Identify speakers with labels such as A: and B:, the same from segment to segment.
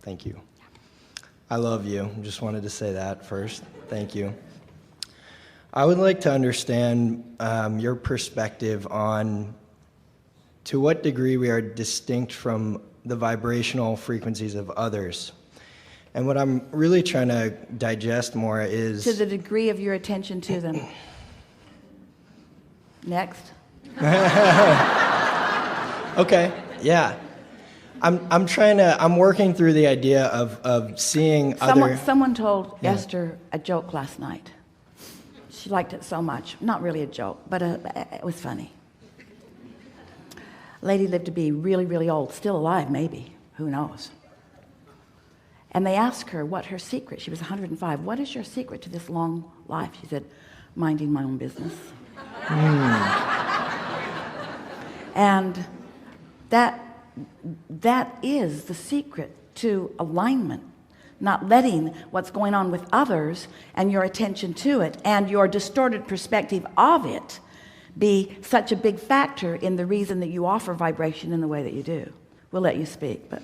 A: Thank you. I love you. Just wanted to say that first. Thank you. I would like to understand your perspective on to what degree we are distinct from the vibrational frequencies of others. And what I'm really trying to digest more is...
B: To the degree of your attention to them. Next.
A: Okay, yeah. I'm working through the idea of seeing
B: Someone told Esther a joke last night. She liked it so much. Not really a joke, but it was funny. Lady lived to be really, really old, still alive maybe, who knows. And they asked her what her secret, she was 105, what is your secret to this long life? She said, minding my own business. And that is the secret to alignment, not letting what's going on with others and your attention to it and your distorted perspective of it be such a big factor in the reason that you offer vibration in the way that you do. We'll let you speak, but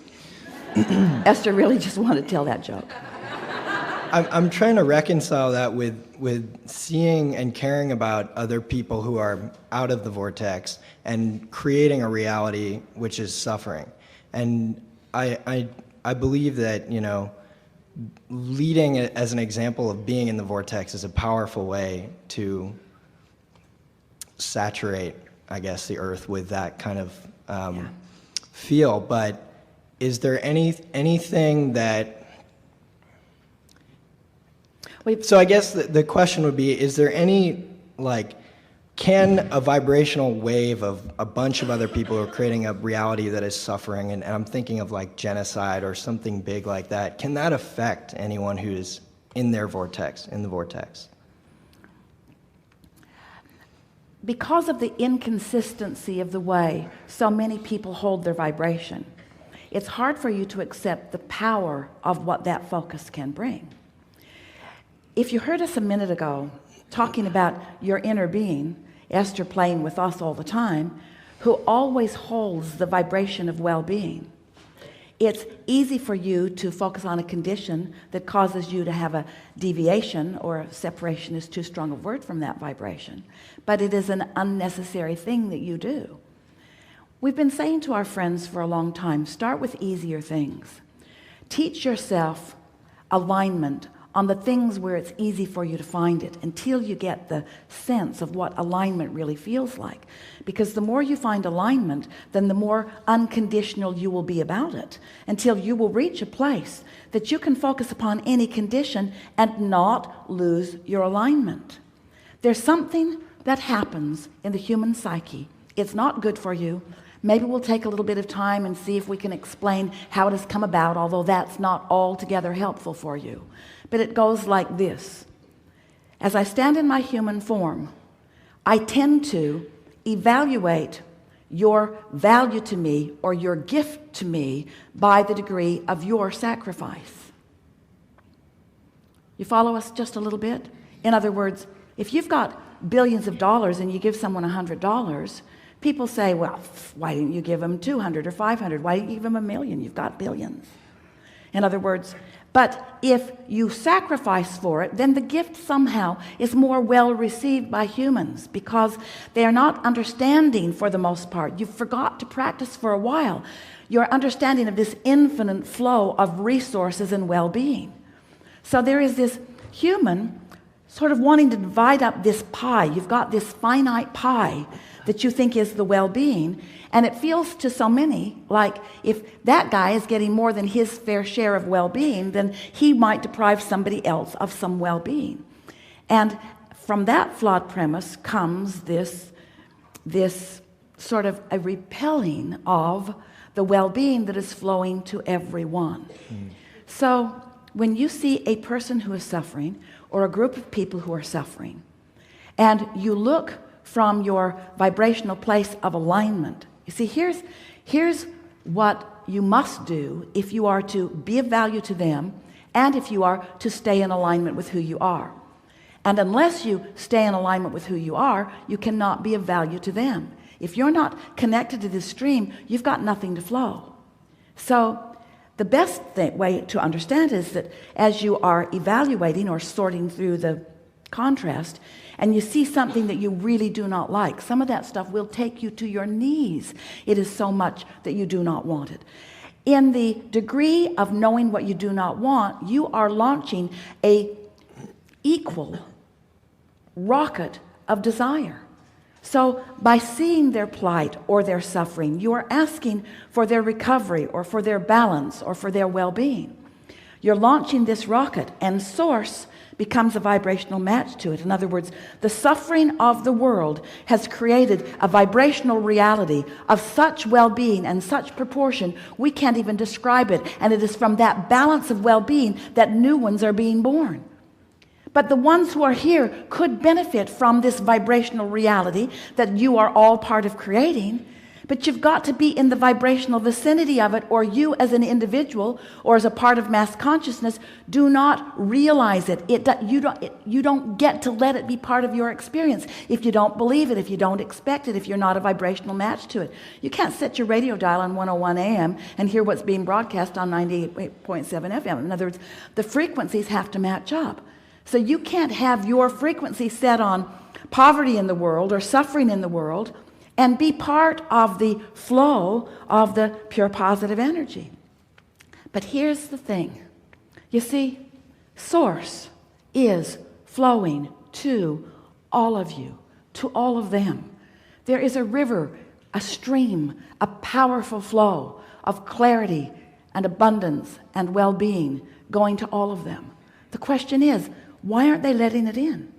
B: Esther really just wanted to tell that joke.
A: I'm trying to reconcile that with seeing and caring about other people who are out of the vortex and creating a reality which is suffering. And I believe that, leading as an example of being in the vortex is a powerful way to saturate, I guess, the earth with that kind of feel. But is there anything that... So I guess the question would be, is there any, can a vibrational wave of a bunch of other people who are creating a reality that is suffering, and I'm thinking of genocide or something big like that, can that affect anyone who is in their vortex, in the vortex?
B: Because of the inconsistency of the way so many people hold their vibration, it's hard for you to accept the power of what that focus can bring. If you heard us a minute ago talking about your inner being, Esther playing with us all the time, who always holds the vibration of well-being, it's easy for you to focus on a condition that causes you to have a deviation, or separation is too strong a word, from that vibration. But it is an unnecessary thing that you do. We've been saying to our friends for a long time, start with easier things. Teach yourself alignment on the things where it's easy for you to find it, until you get the sense of what alignment really feels like. Because the more you find alignment, then the more unconditional you will be about it, until you will reach a place that you can focus upon any condition and not lose your alignment. There's something that happens in the human psyche. It's not good for you. Maybe we'll take a little bit of time and see if we can explain how it has come about, although that's not altogether helpful for you. But it goes like this. As I stand in my human form, I tend to evaluate your value to me, or your gift to me, by the degree of your sacrifice. You follow us just a little bit? In other words, if you've got billions of dollars and you give someone $100, people say, well, why didn't you give them 200 or 500? Why didn't you give them $1 million? You've got billions. In other words, but if you sacrifice for it, then the gift somehow is more well received by humans, because they are not understanding, for the most part. You forgot to practice for a while your understanding of this infinite flow of resources and well-being. So there is this human sort of wanting to divide up this pie. You've got this finite pie that you think is the well-being, and it feels to so many like if that guy is getting more than his fair share of well-being, then he might deprive somebody else of some well-being. And from that flawed premise comes this sort of a repelling of the well-being that is flowing to everyone. So when you see a person who is suffering, or a group of people who are suffering, and you look from your vibrational place of alignment, you see, here's what you must do if you are to be of value to them, and if you are to stay in alignment with who you are. And unless you stay in alignment with who you are, you cannot be of value to them. If you're not connected to this stream, you've got nothing to flow. So The best way to understand is that as you are evaluating or sorting through the contrast and you see something that you really do not like, some of that stuff will take you to your knees. It is so much that you do not want it. In the degree of knowing what you do not want, you are launching a equal rocket of desire. So by seeing their plight or their suffering, you are asking for their recovery or for their balance or for their well-being. You're launching this rocket, and source becomes a vibrational match to it. In other words, the suffering of the world has created a vibrational reality of such well-being and such proportion we can't even describe it. And it is from that balance of well-being that new ones are being born. But the ones who are here could benefit from this vibrational reality that you are all part of creating, but you've got to be in the vibrational vicinity of it, or you as an individual or as a part of mass consciousness do not realize it. You don't get to let it be part of your experience if you don't believe it, if you don't expect it, if you're not a vibrational match to it. You can't set your radio dial on 101 AM and hear what's being broadcast on 98.7 FM. In other words, the frequencies have to match up. So you can't have your frequency set on poverty in the world or suffering in the world and be part of the flow of the pure positive energy. But here's the thing. You see, source is flowing to all of you, to all of them. There is a river, a stream, a powerful flow of clarity and abundance and well-being going to all of them. The question is, why aren't they letting it in?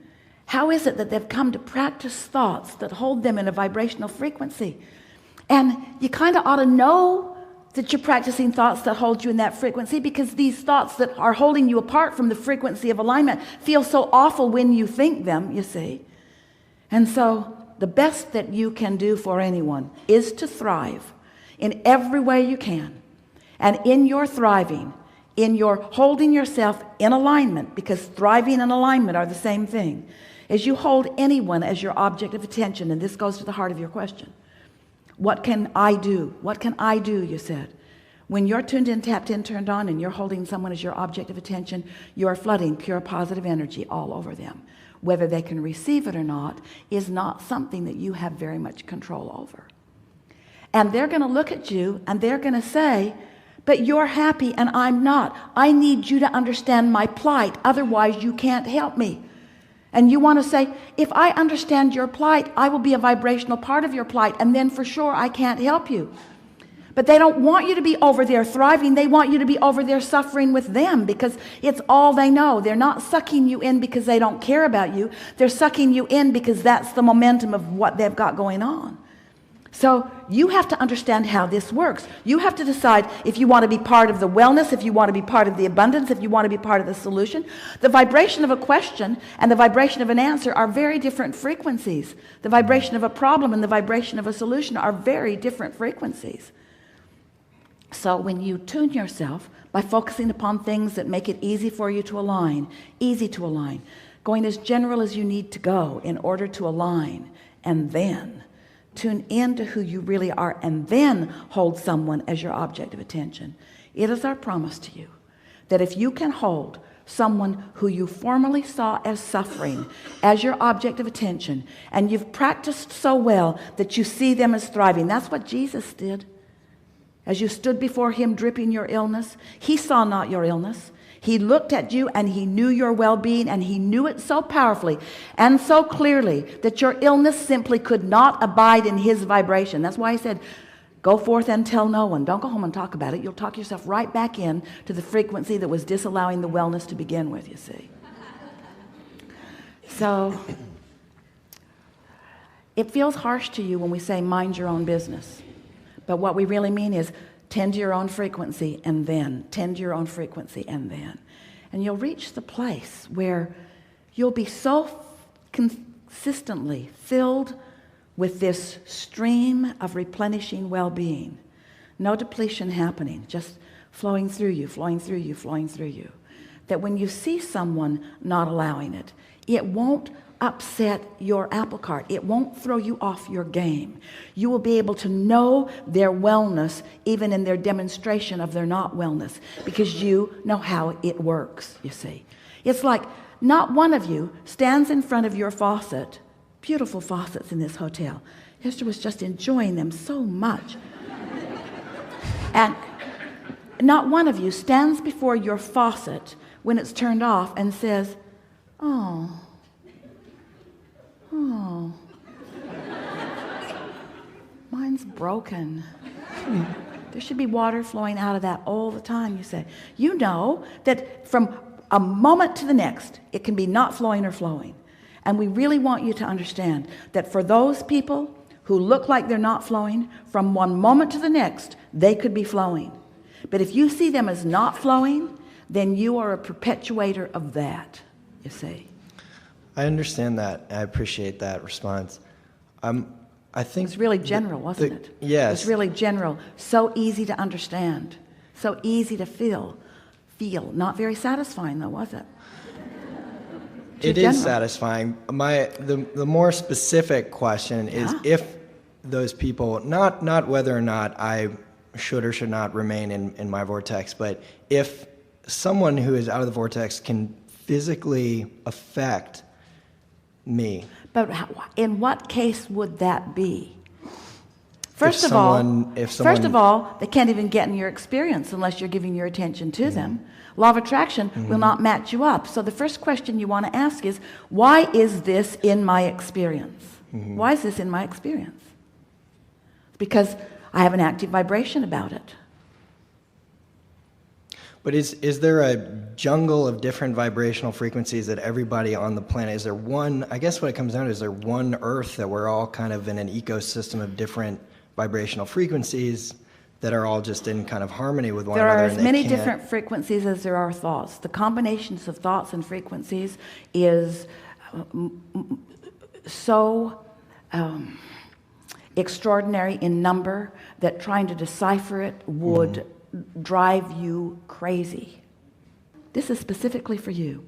B: How is it that they've come to practice thoughts that hold them in a vibrational frequency? And you kind of ought to know that you're practicing thoughts that hold you in that frequency, because these thoughts that are holding you apart from the frequency of alignment feel so awful when you think them, you see. And so the best that you can do for anyone is to thrive in every way you can. And in your thriving, in your holding yourself in alignment, because thriving and alignment are the same thing, as you hold anyone as your object of attention. And this goes to the heart of your question. What can I do? What can I do, you said. When you're tuned in, tapped in, turned on, and you're holding someone as your object of attention, you're flooding pure positive energy all over them. Whether they can receive it or not is not something that you have very much control over. And they're going to look at you and they're going to say, but you're happy and I'm not. I need you to understand my plight. Otherwise, you can't help me. And you want to say, if I understand your plight, I will be a vibrational part of your plight, and then for sure I can't help you. But they don't want you to be over there thriving. They want you to be over there suffering with them, because it's all they know. They're not sucking you in because they don't care about you. They're sucking you in because that's the momentum of what they've got going on. So you have to understand how this works. You have to decide if you want to be part of the wellness, if you want to be part of the abundance, if you want to be part of the solution. The vibration of a question and the vibration of an answer are very different frequencies. The vibration of a problem and the vibration of a solution are very different frequencies. So when you tune yourself by focusing upon things that make it easy for you to align, going as general as you need to go in order to align, and then tune in to who you really are, and then hold someone as your object of attention. It is our promise to you that if you can hold someone who you formerly saw as suffering as your object of attention, and you've practiced so well that you see them as thriving. That's what Jesus did. As you stood before him dripping your illness, he saw not your illness. He looked at you and he knew your well-being, and he knew it so powerfully and so clearly that your illness simply could not abide in his vibration. That's why he said, go forth and tell no one. Don't go home and talk about it. You'll talk yourself right back in to the frequency that was disallowing the wellness to begin with, you see. So it feels harsh to you when we say mind your own business. But what we really mean is tend to your own frequency, and then tend to your own frequency, and then. And you'll reach the place where you'll be so consistently filled with this stream of replenishing well-being. No depletion happening, just flowing through you, flowing through you, flowing through you. That when you see someone not allowing it, it won't upset your apple cart. It won't throw you off your game. You will be able to know their wellness even in their demonstration of their not wellness, because you know how it works, you see. It's like not one of you stands in front of your faucet. Beautiful faucets in this hotel. Esther was just enjoying them so much. And not one of you stands before your faucet when it's turned off and says, oh, mine's broken. There should be water flowing out of that all the time, you say. You know that from a moment to the next, it can be not flowing or flowing. And we really want you to understand that for those people who look like they're not flowing, from one moment to the next, they could be flowing. But if you see them as not flowing, then you are a perpetuator of that, you see.
A: I understand that. I appreciate that response. I think
B: it's really general, wasn't it?
A: Yes.
B: It's really general. So easy to understand. So easy to feel. Not very satisfying, though, was it?
A: It is satisfying. The more specific question is if those people, not whether or not I should or should not remain in my vortex, but if someone who is out of the vortex can physically affect me.
B: But in what case would that be? First of all, they can't even get in your experience unless you're giving your attention to them. Law of attraction will not match you up. So the first question you want to ask is, why is this in my experience? Why is this in my experience? Because I have an active vibration about it.
A: But is there a jungle of different vibrational frequencies that everybody on the planet, is there one, I guess what it comes down to, is there one Earth that we're all kind of in an ecosystem of different vibrational frequencies that are all just in kind of harmony with one another?
B: There are as many different frequencies as there are thoughts. The combinations of thoughts and frequencies is so extraordinary in number that trying to decipher it would drive you crazy. This is specifically for you.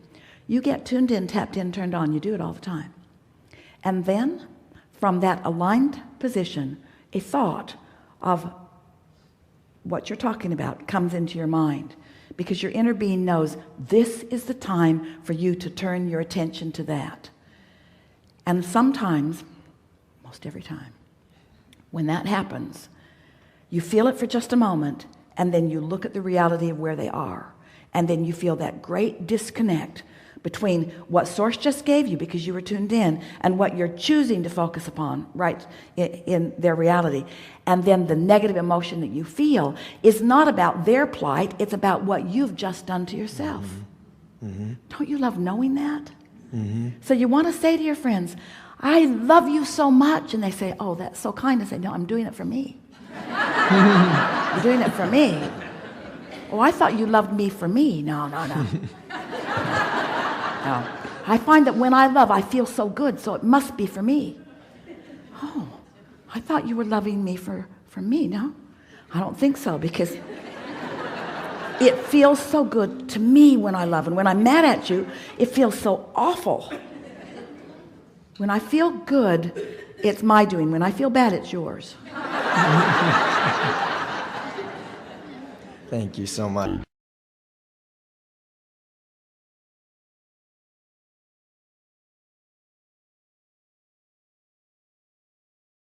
B: You get tuned in, tapped in, turned on. You do it all the time. And then, from that aligned position, a thought of what you're talking about comes into your mind, because your inner being knows this is the time for you to turn your attention to that. And sometimes, most every time, when that happens, you feel it for just a moment, and then you look at the reality of where they are, and then you feel that great disconnect between what source just gave you because you were tuned in and what you're choosing to focus upon right in their reality. And then the negative emotion that you feel is not about their plight, it's about what you've just done to yourself. Don't you love knowing that? So you want to say to your friends, I love you so much, and they say, oh, that's so kind. I say, no, I'm doing it for me. I'm doing it for me. Oh, I thought you loved me for me. No. No. I find that when I love, I feel so good, so it must be for me. Oh, I thought you were loving me for me. No, I don't think so, because it feels so good to me when I love. And when I'm mad at you, it feels so awful. When I feel good, it's my doing. When I feel bad, it's yours.
A: Thank you so much.